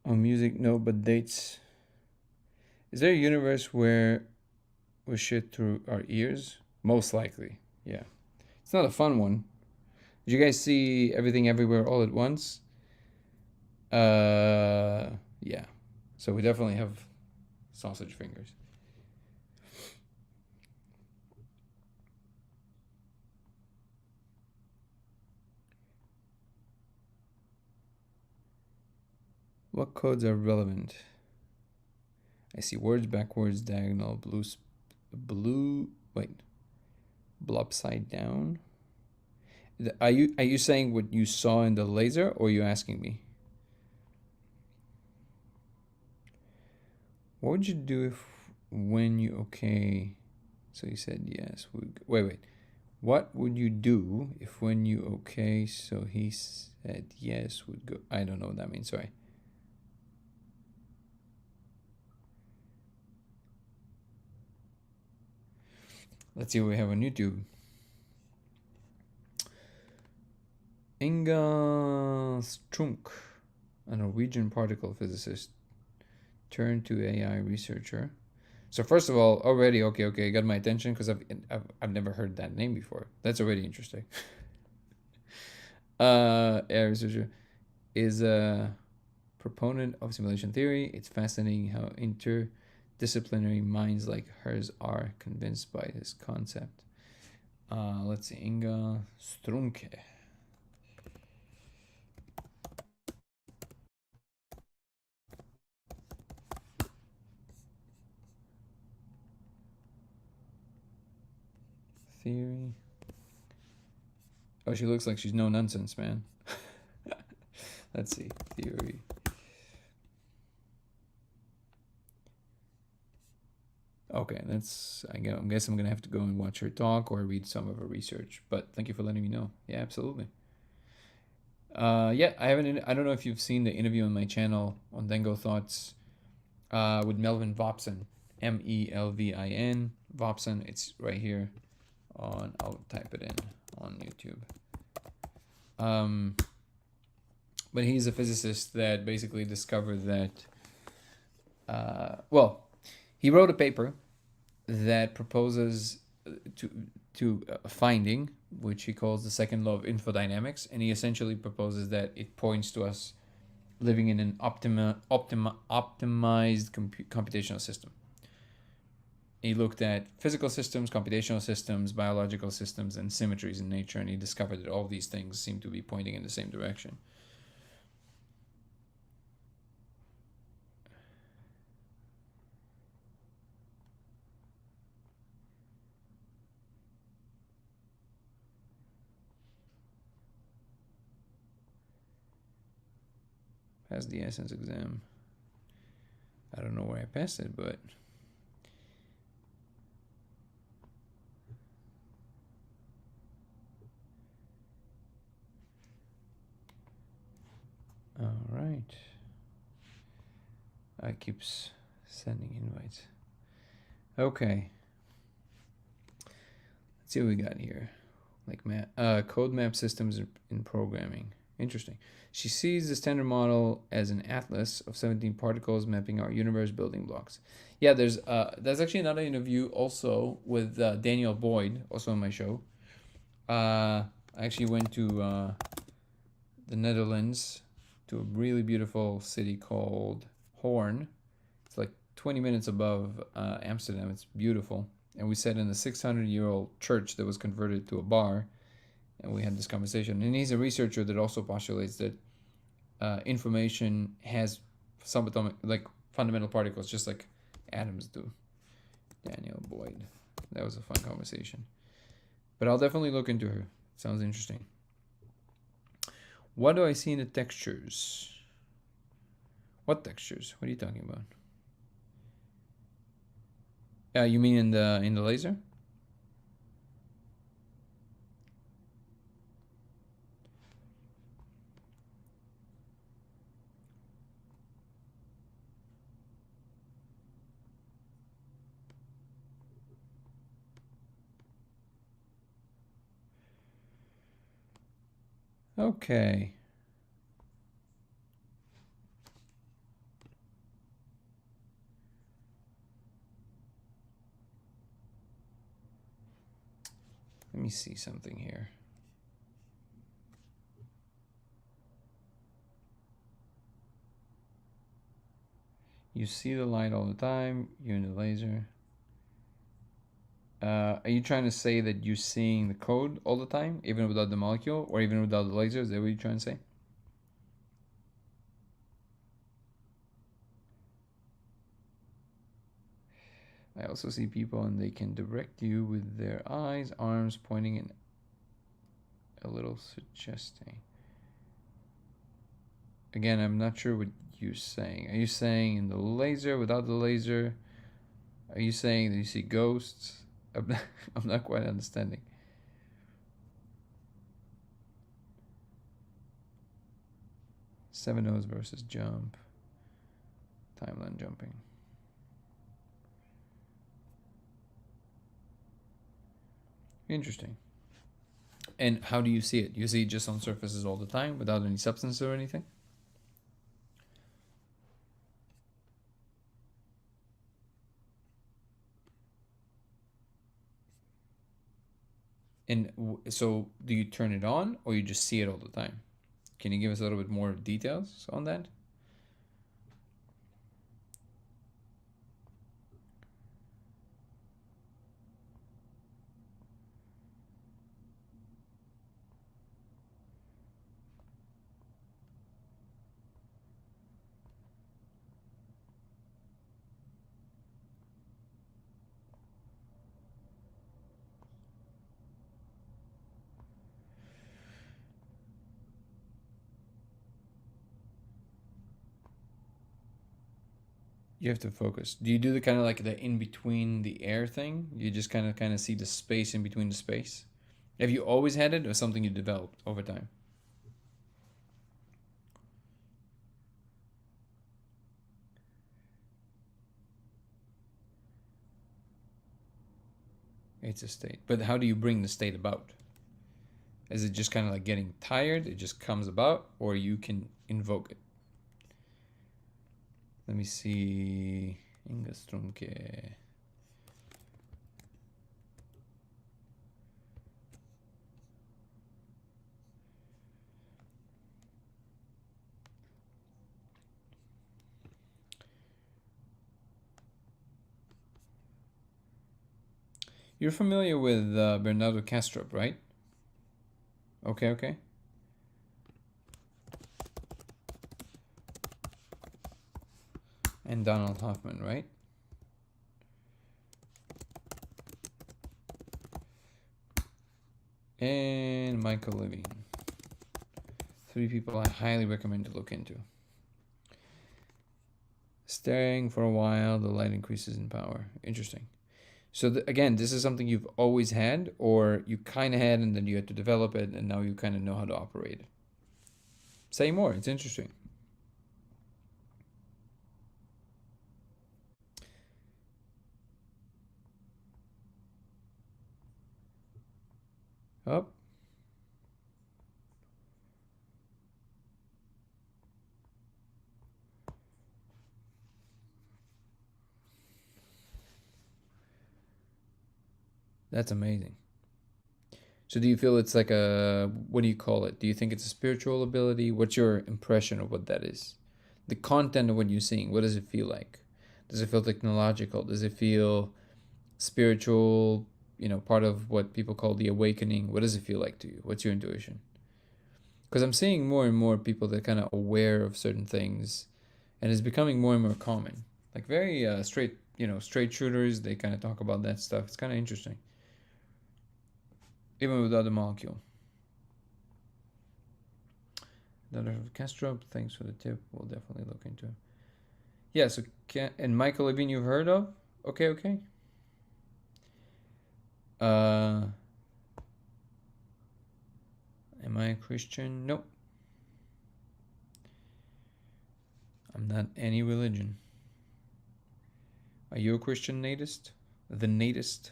Oh, music, no, but dates. Is there a universe where we shit through our ears? Most likely, yeah. It's not a fun one. Did you guys see Everything Everywhere All at Once? Yeah. So we definitely have sausage fingers. What codes are relevant? I see words backwards, diagonal, blue. Wait, upside down. Are you saying what you saw in the laser, or are you asking me? What would you do if when you okay? So you said yes. Wait. What would you do if when you okay? So he said yes would go. I don't know what that means. Sorry. Let's see what we have on YouTube. Inga Strunk, a Norwegian particle physicist, turned to AI researcher. So first of all, already okay, got my attention because I've never heard that name before. That's already interesting. AI researcher is a proponent of simulation theory. It's fascinating how interdisciplinary minds like hers are convinced by this concept. Let's see, Inga Strunke. Theory. Oh, she looks like she's no nonsense, man. Let's see. Theory. Okay, I guess I'm gonna have to go and watch her talk or read some of her research. But thank you for letting me know. Yeah, absolutely. Yeah, I don't know if you've seen the interview on my channel on Dengo Thoughts with Melvin Vopson, Melvin Vopson. It's right here I'll type it in on YouTube. But he's a physicist that basically discovered that. He wrote a paper that proposes to a finding which he calls the second law of infodynamics, and he essentially proposes that it points to us living in an optimized computational system. He looked at physical systems, computational systems, biological systems, and symmetries in nature, and he discovered that all these things seem to be pointing in the same direction. Passed the Essence exam. I don't know where I passed it, but all right. I keeps sending invites. Okay. Let's see what we got here. Like code map systems in programming. Interesting. She sees the standard model as an atlas of 17 particles mapping our universe building blocks. Yeah, there's actually another interview also with Daniel Boyd, also on my show. I actually went to the Netherlands to a really beautiful city called Hoorn. It's like 20 minutes above Amsterdam. It's beautiful. And we sat in a 600-year-old church that was converted to a bar, and we had this conversation. And he's a researcher that also postulates that information has subatomic, like fundamental particles, just like atoms do. Daniel Boyd. That was a fun conversation. But I'll definitely look into her. Sounds interesting. What do I see in the textures? What textures? What are you talking about? You mean in the laser? Okay. Let me see something here. You see the light all the time. You're in the laser. Are you trying to say that you're seeing the code all the time, even without the molecule, or even without the laser? Is that what you're trying to say? I also see people and they can direct you with their eyes, arms pointing in a little suggesting. Again, I'm not sure what you're saying. Are you saying in the laser, without the laser? Are you saying that you see ghosts? I'm not quite understanding. Seven O's versus jump. Timeline jumping. Interesting. And how do you see it? You see it just on surfaces all the time without any substance or anything? And so do you turn it on or you just see it all the time? Can you give us a little bit more details on that? You have to focus. Do you do the kind of like the in between the air thing? You just kind of see the space in between the space? Have you always had it or something you developed over time? It's a state. But how do you bring the state about? Is it just kind of like getting tired? It just comes about, or you can invoke it? Let me see. Inga Strumke. You're familiar with Bernardo Kastrup, right? Okay, okay. And Donald Hoffman, right? And Michael Levine. 3 people I highly recommend to look into. Staring for a while, the light increases in power. Interesting. So again, this is something you've always had, or you kind of had and then you had to develop it and now you kind of know how to operate it. Say more. It's interesting. Up. That's amazing. So do you feel it's like a, what do you call it? Do you think it's a spiritual ability? What's your impression of what that is? The content of what you're seeing, what does it feel like? Does it feel technological? Does it feel spiritual? You know, part of what people call the awakening. What does it feel like to you? What's your intuition? Because I'm seeing more and more people that are kind of aware of certain things, and it's becoming more and more common. Like very straight, straight shooters. They kind of talk about that stuff. It's kind of interesting, even without the molecule. Dr. Castro, thanks for the tip. We'll definitely look into it. Yeah, so and Michael Levine you've heard of? Okay. Am I a Christian? Nope. I'm not any religion. Are you a Christian natist? The natist?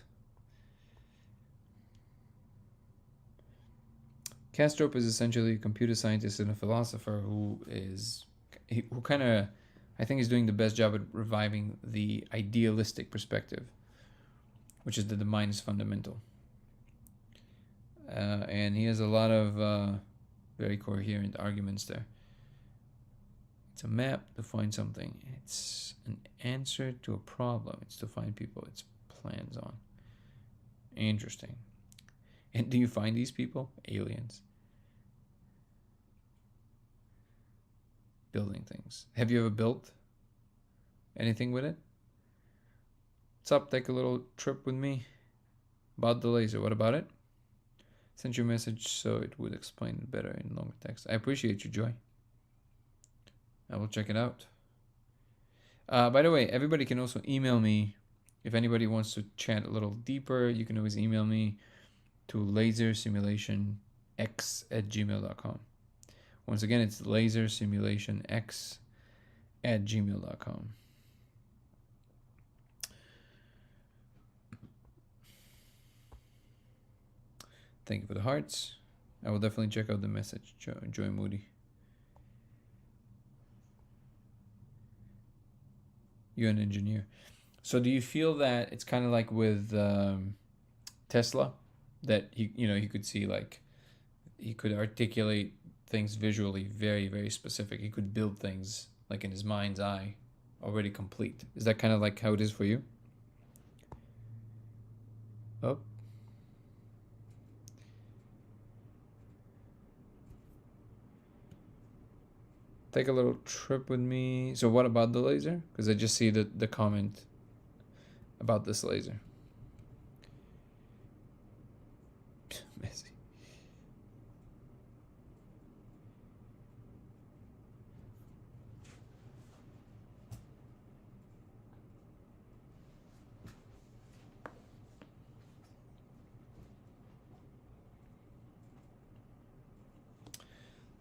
Kastrup is essentially a computer scientist and a philosopher who kind of, I think, is doing the best job at reviving the idealistic perspective, which is that the mind is fundamental. And he has a lot of very coherent arguments there. It's a map to find something. It's an answer to a problem. It's to find people its plans on. Interesting. And do you find these people? Aliens. Building things. Have you ever built anything with it? What's up? Take a little trip with me. About the laser. What about it? Sent you a message so it would explain it better in longer text. I appreciate you, Joy. I will check it out. By the way, everybody can also email me. If anybody wants to chat a little deeper, you can always email me to lasersimulationx@gmail.com. Once again, it's lasersimulationx@gmail.com. Thank you for the hearts. I will definitely check out the message, Joy Moody. You're an engineer. So do you feel that it's kind of like with Tesla, that he could see, like, he could articulate things visually very, very specific. He could build things like in his mind's eye, already complete. Is that kind of like how it is for you? Oh. Take a little trip with me. So what about the laser? Because I just see the comment about this laser. Messy.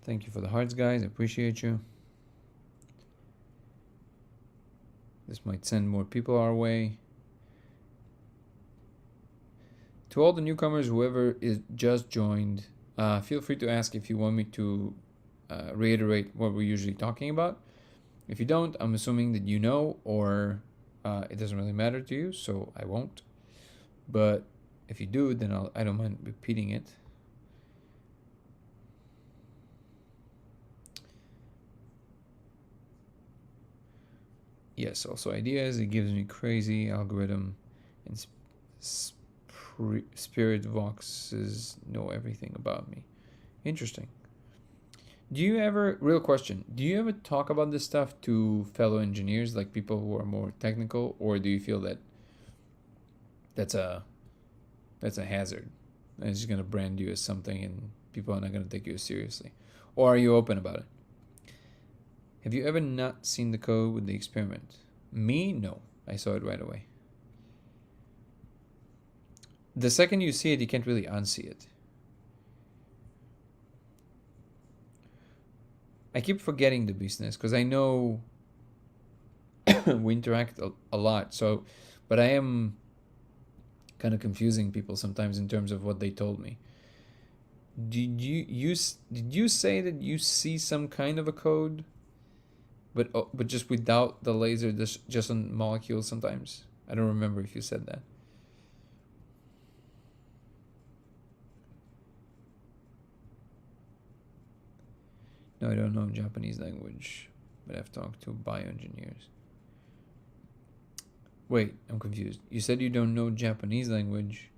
Thank you for the hearts, guys. I appreciate you. This might send more people our way. To all the newcomers, whoever is just joined, feel free to ask if you want me to reiterate what we're usually talking about. If you don't, I'm assuming that you know, or it doesn't really matter to you, so I won't. But if you do, then I don't mind repeating it. Yes, also ideas. It gives me crazy algorithm, and spirit voxes know everything about me. Interesting. Do you ever, real question, do you ever talk about this stuff to fellow engineers, like people who are more technical, or do you feel that that's a hazard? And it's just gonna brand you as something, and people are not gonna take you as seriously, or are you open about it? Have you ever not seen the code with the experiment? Me, no. I saw it right away. The second you see it, you can't really unsee it. I keep forgetting the business because I know we interact a lot. So, but I am kind of confusing people sometimes in terms of what they told me. Did you say that you see some kind of a code? But just without the laser, just on molecules sometimes? I don't remember if you said that. No, I don't know Japanese language, but I've talked to bioengineers. Wait, I'm confused. You said you don't know Japanese language.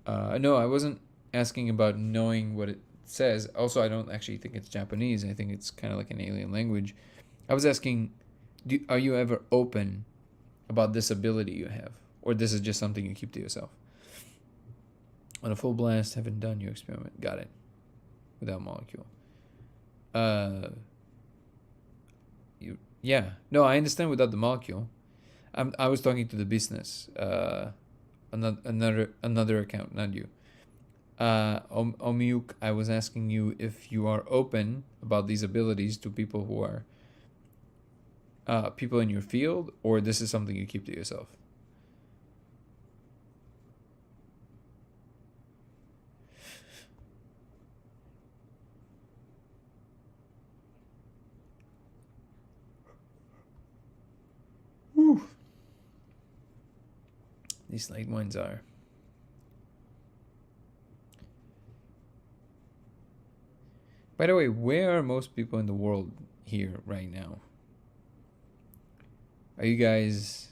No, I wasn't asking about knowing what it says. Also, I don't actually think it's Japanese. I think it's kind of like an alien language. I was asking, are you ever open about this ability you have? Or this is just something you keep to yourself? On a full blast, haven't done your experiment. Got it. Without molecule. Yeah. No, I understand without the molecule. I was talking to the business. Another account, not you. Omiuk, I was asking you if you are open about these abilities to people who are people in your field, or this is something you keep to yourself. Whew. These light ones are. By the way, where are most people in the world here right now? Are you guys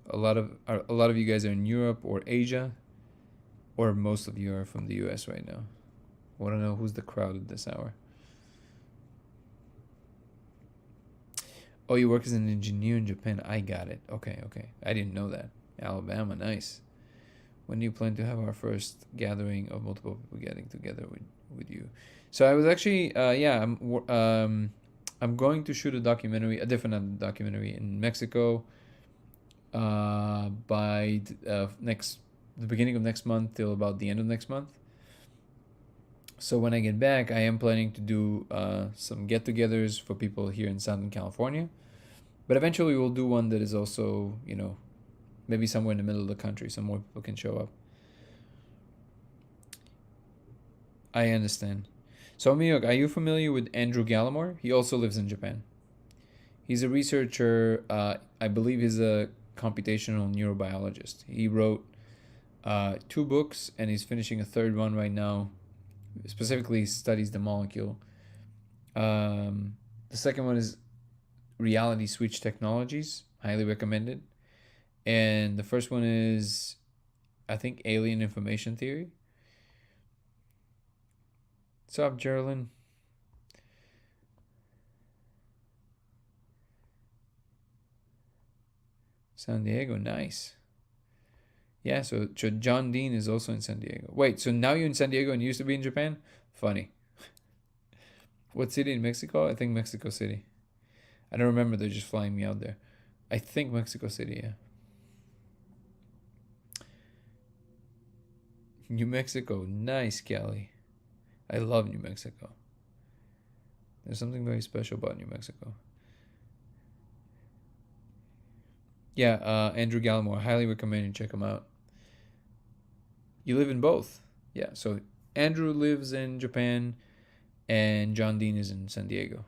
a lot of you guys are in Europe or Asia, or most of you are from the US right now? I want to know who's the crowd at this hour. Oh, you work as an engineer in Japan. I got it. Okay. I didn't know that. Alabama, nice. When do you plan to have our first gathering of multiple people getting together with you? So I was actually, I'm going to shoot a different documentary in Mexico by the beginning of next month till about the end of next month. So when I get back, I am planning to do some get-togethers for people here in Southern California. But eventually we'll do one that is also, maybe somewhere in the middle of the country so more people can show up. I understand. So, Miyok, are you familiar with Andrew Gallimore? He also lives in Japan. He's a researcher. I believe he's a computational neurobiologist. He wrote 2 books, and he's finishing a 3rd one right now. Specifically, studies the molecule. The second one is Reality Switch Technologies. Highly recommended. And the first one is, I think, Alien Information Theory. What's up, Geraldine? San Diego, nice. Yeah, so John Dean is also in San Diego. Wait, so now you're in San Diego and you used to be in Japan? Funny. What city in Mexico? I think Mexico City. I don't remember, they're just flying me out there. I think Mexico City, yeah. New Mexico, nice, Kelly. I love New Mexico. There's something very special about New Mexico. Yeah, Andrew Gallimore, highly recommend you check him out. You live in both. Yeah, so Andrew lives in Japan and John Dean is in San Diego.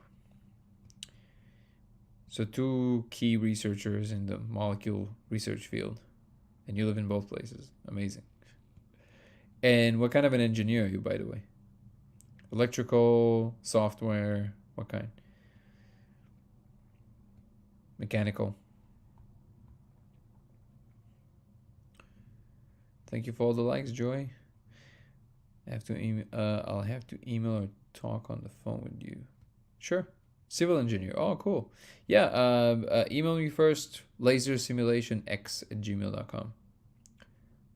So 2 key researchers in the molecule research field, and you live in both places. Amazing. And what kind of an engineer are you, by the way? Electrical, software, what kind? Mechanical. Thank you for all the likes, Joy. I'll have to email or talk on the phone with you. Sure. Civil engineer. Oh, cool. Yeah. Email me first. lasersimulationx@gmail.com.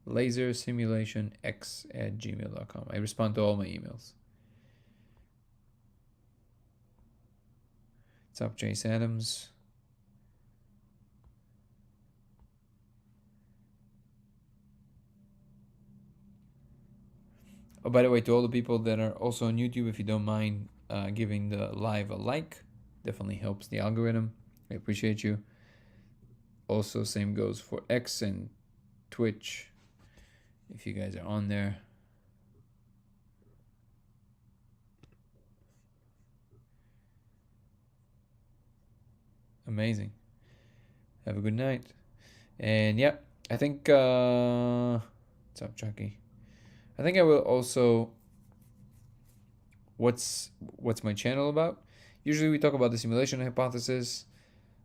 lasersimulationx@gmail.com. I respond to all my emails. What's up, Chase Adams? Oh, by the way, to all the people that are also on YouTube, if you don't mind giving the live a like, definitely helps the algorithm. I appreciate you. Also, same goes for X and Twitch, if you guys are on there. Amazing. Have a good night. And yeah, I think what's up, Chucky? I think I will also what's my channel about? Usually we talk about the simulation hypothesis.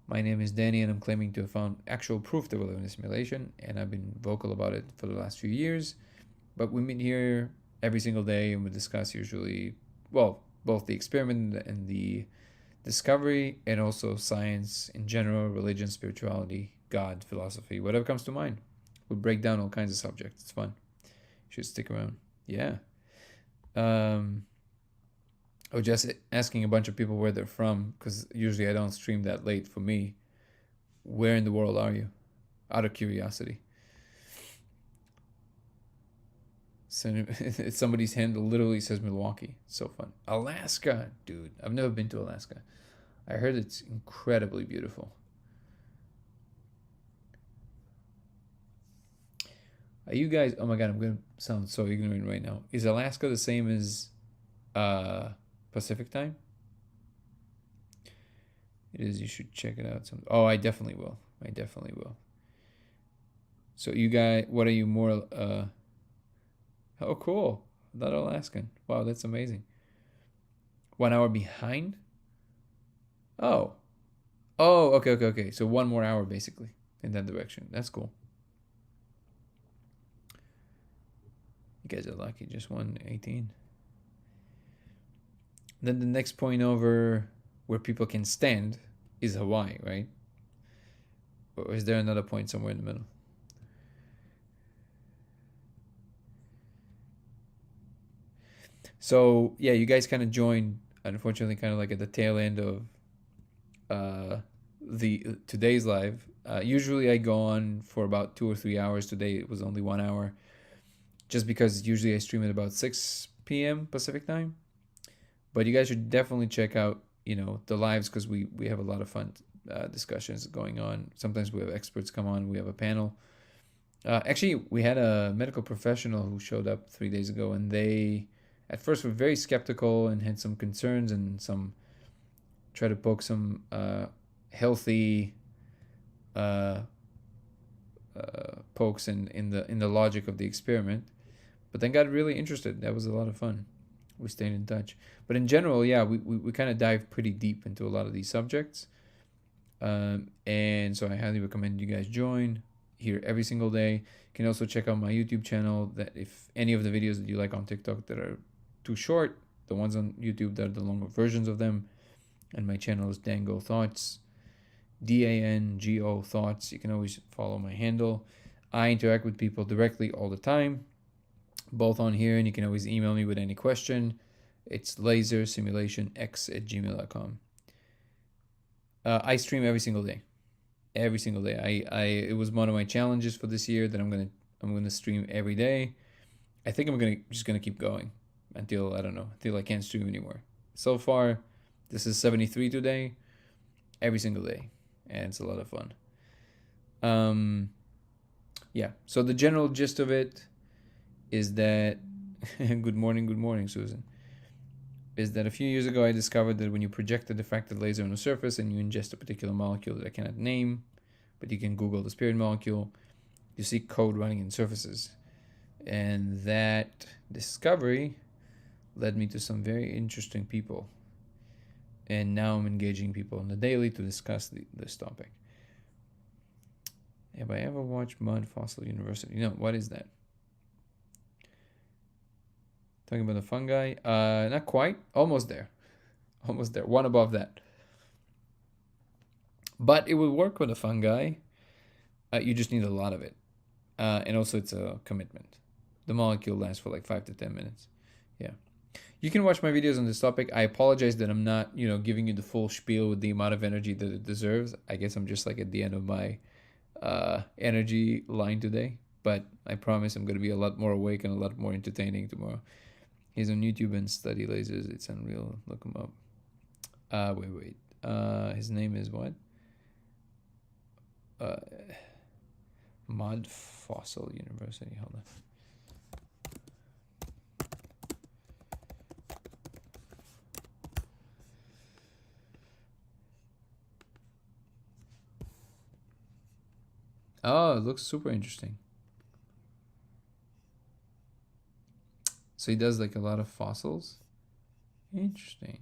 My name is Danny, and I'm claiming to have found actual proof that we live in a simulation, and I've been vocal about it for the last few years. But we meet here every single day, and we discuss usually, well, both the experiment and the discovery, and also science in general, religion, spirituality, God, philosophy, whatever comes to mind. We break down all kinds of subjects. It's fun. You should stick around. Yeah. I was just asking a bunch of people where they're from, because usually I don't stream that late for me. Where in the world are you? Out of curiosity. So somebody's handle literally says Milwaukee. So fun. Alaska, dude. I've never been to Alaska. I heard it's incredibly beautiful. Are you guys? Oh my god, I'm gonna sound so ignorant right now. Is Alaska the same as Pacific time? It is. You should check it out. Oh, I definitely will. I definitely will. So you guys, what are you more? Oh, cool. Not Alaskan. Wow, that's amazing. 1 hour behind? Oh. Oh, okay. So 1 more hour basically in that direction. That's cool. You guys are lucky. Just 118. Then the next point over where people can stand is Hawaii, right? Or is there another point somewhere in the middle? So yeah, you guys kind of joined, unfortunately, kind of like at the tail end of the today's live. Usually I go on for about 2 or 3 hours. Today it was only 1 hour, just because usually I stream at about 6 p.m. Pacific time. But you guys should definitely check out, the lives, because we have a lot of fun discussions going on. Sometimes we have experts come on. We have a panel. Actually, we had a medical professional who showed up 3 days ago, and they at first were very skeptical and had some concerns and try to poke some healthy pokes in the logic of the experiment, but then got really interested. That was a lot of fun. We stayed in touch. But in general, yeah, we kind of dive pretty deep into a lot of these subjects. And so I highly recommend you guys join here every single day. You can also check out my YouTube channel, that if any of the videos that you like on TikTok that are too short, the ones on YouTube that are the longer versions of them. And my channel is Dango Thoughts, DANGO Thoughts. You can always follow my handle. I interact with people directly all the time, both on here, and you can always email me with any question. It's lasersimulationx@gmail.com. I stream every single day. Every single day. It was one of my challenges for this year that I'm gonna stream every day. I think I'm just gonna keep going until I can't stream anymore. So far, this is 73 today, every single day, and it's a lot of fun. Yeah. So the general gist of it is that good morning, Susan. Is that a few years ago I discovered that when you project a diffracted laser on a surface and you ingest a particular molecule that I cannot name, but you can Google the spirit molecule, you see code running in surfaces. And that discovery led me to some very interesting people. And now I'm engaging people on the daily to discuss this topic. Have I ever watched Mud Fossil University? No, what is that? Talking about the fungi? Not quite. Almost there. Almost there. One above that. But it will work with the fungi. You just need a lot of it. And also it's a commitment. The molecule lasts for like 5 to 10 minutes. Yeah. You can watch my videos on this topic. I apologize that I'm not, giving you the full spiel with the amount of energy that it deserves. I guess I'm just like at the end of my energy line today. But I promise I'm going to be a lot more awake and a lot more entertaining tomorrow. He's on YouTube and study lasers. It's unreal. Look him up. Wait. His name is what? Mud Fossil University. Hold on. Oh, it looks super interesting. So he does like a lot of fossils. Interesting.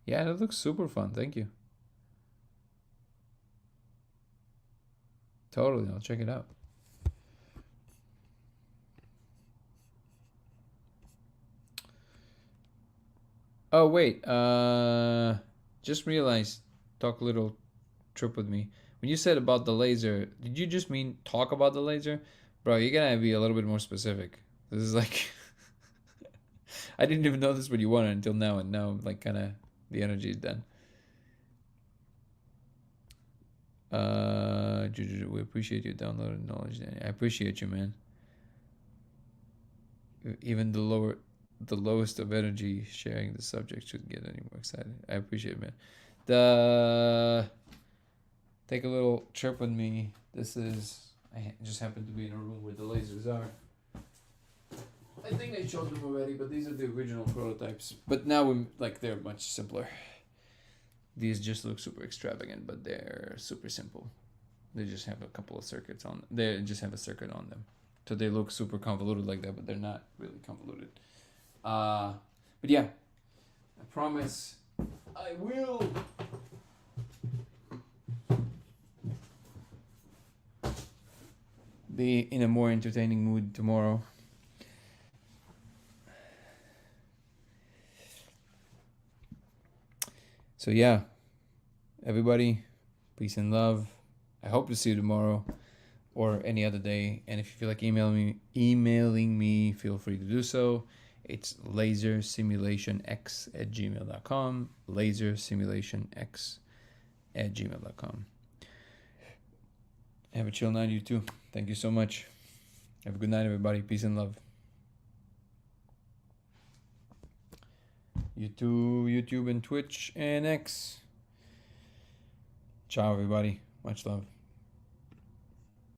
Yeah, that looks super fun. Thank you. Totally, I'll check it out. Oh wait, just realized. Talk a little trip with me. When you said about the laser, did you just mean talk about the laser, bro? You gotta be a little bit more specific. This is like, I didn't even know this what you wanted until now, and now like kind of the energy is done. Juju, we appreciate you downloading knowledge. I appreciate you, man. Even the lowest of energy sharing the subject shouldn't get any more excited. I appreciate it, man. The take a little trip with me. This is I just happen to be in a room where the lasers are. I think I showed them already, but these are the original prototypes. But now they're much simpler. These just look super extravagant, but they're super simple. They just have a couple of circuits on. They just have a circuit on them, so they look super convoluted like that, but they're not really convoluted. But yeah, I promise I will. Be in a more entertaining mood tomorrow. So yeah, everybody, peace and love. I hope to see you tomorrow or any other day. And if you feel like emailing me, feel free to do so. It's lasersimulationx@gmail.com. lasersimulationx@gmail.com. Have a chill night, you too. Thank you so much. Have a good night, everybody. Peace and love. YouTube and Twitch and X. Ciao, everybody. Much love.